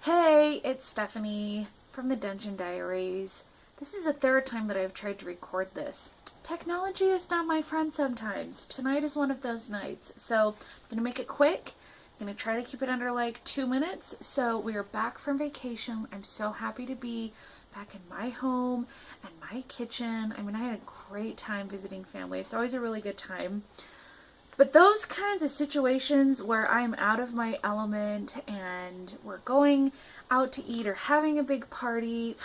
Hey, it's Stephanie from the Dungeon Diaries. This is the third time that I've tried to record this. Technology is not my friend sometimes. Tonight is one of those nights. So I'm going to make it quick. I'm going to try to keep it under like 2 minutes. So we are back from vacation. I'm so happy to be back in my home and my kitchen. I mean, I had a great time visiting family. It's always a really good time. But those kinds of situations where I'm out of my element and we're going out to eat or having a big party,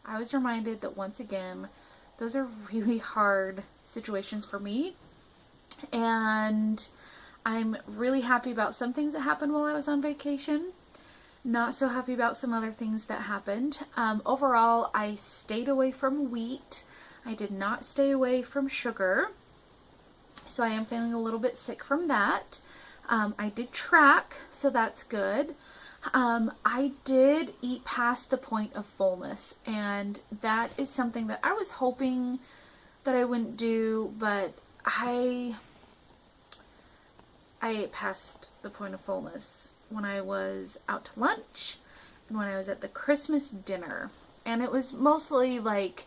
I was reminded that once again, those are really hard situations for me. And I'm really happy about some things that happened while I was on vacation. Not so happy about some other things that happened. Overall, I stayed away from wheat. I did not stay away from sugar. So I am feeling a little bit sick from that. I did track, so that's good. I did eat past the point of fullness, and that is something that I was hoping that I wouldn't do, but I ate past the point of fullness when I was out to lunch and when I was at the Christmas dinner. And it was mostly like,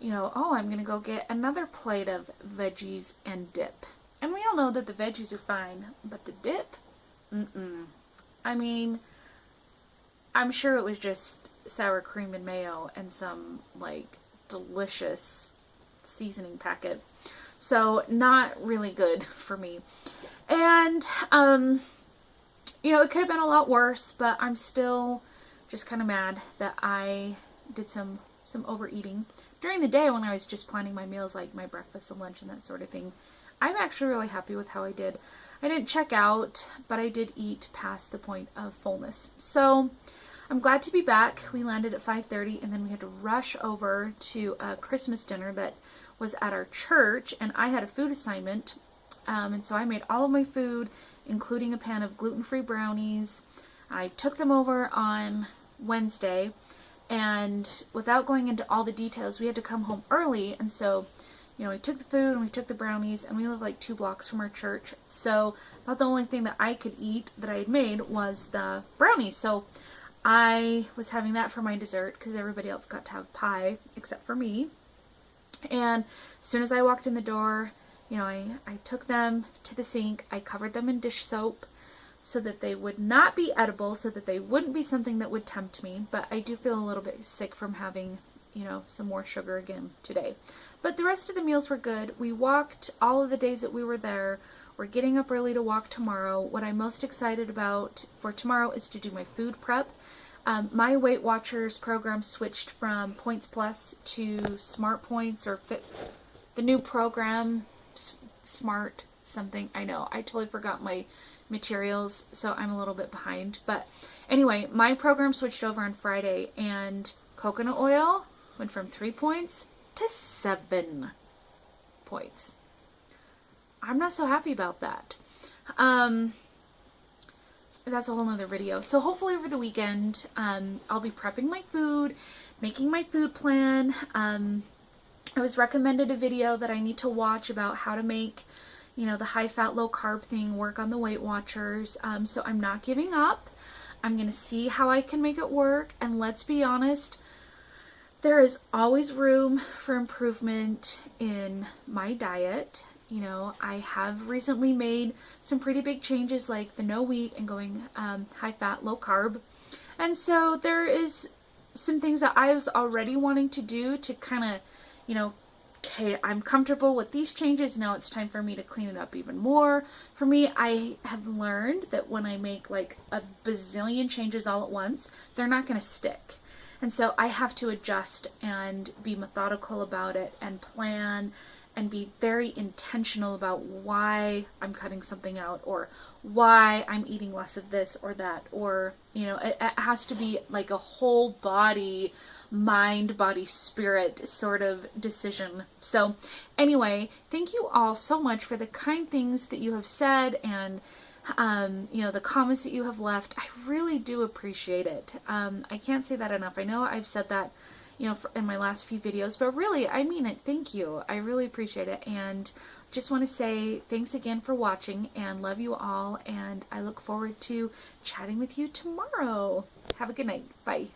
oh, I'm going to go get another plate of veggies and dip. And we all know that the veggies are fine, but the dip? I mean, I'm sure it was just sour cream and mayo and some, like, delicious seasoning packet. So, not really good for me. And, it could have been a lot worse, but I'm still just kind of mad that I did some overeating. During the day when I was just planning my meals, like my breakfast and lunch and that sort of thing, I'm actually really happy with how I did. I didn't check out, but I did eat past the point of fullness. So I'm glad to be back. We landed at 5:30 and then we had to rush over to a Christmas dinner that was at our church, and I had a food assignment. And so I made all of my food, including a pan of gluten-free brownies. I took them over on Wednesday. And without going into all the details, we had to come home early. And so, we took the food and we took the brownies, and we live like 2 blocks from our church. So about the only thing that I could eat that I had made was the brownies. So I was having that for my dessert because everybody else got to have pie except for me. And as soon as I walked in the door, I took them to the sink. I covered them in dish soap so that they would not be edible, so that they wouldn't be something that would tempt me. But I do feel a little bit sick from having, some more sugar again today. But the rest of the meals were good. We walked all of the days that we were there. We're getting up early to walk tomorrow. What I'm most excited about for tomorrow is to do my food prep. My Weight Watchers program switched from Points Plus to Smart Points, or the new program, Smart something. I know, I totally forgot my materials, so I'm a little bit behind. But anyway, my program switched over on Friday, and coconut oil went from 3 points to 7 points. I'm not so happy about that. That's a whole nother video. So hopefully over the weekend, I'll be prepping my food, making my food plan. I was recommended a video that I need to watch about how to make the high-fat, low-carb thing work on the Weight Watchers. So I'm not giving up. I'm going to see how I can make it work. And let's be honest, there is always room for improvement in my diet. I have recently made some pretty big changes, like the no wheat and going high-fat, low-carb. And so there is some things that I was already wanting to do to kind of, okay, I'm comfortable with these changes. Now it's time for me to clean it up even more. For me, I have learned that when I make like a bazillion changes all at once, they're not going to stick. And so I have to adjust and be methodical about it and plan and be very intentional about why I'm cutting something out, or why I'm eating less of this or that, or, it has to be like a whole body, mind, body, spirit sort of decision. So anyway, thank you all so much for the kind things that you have said, and the comments that you have left. I really do appreciate it. I can't say that enough. I know I've said that in my last few videos, but really, I mean it. Thank you. I really appreciate it. And just want to say thanks again for watching and love you all, and I look forward to chatting with you tomorrow. Have a good night. Bye.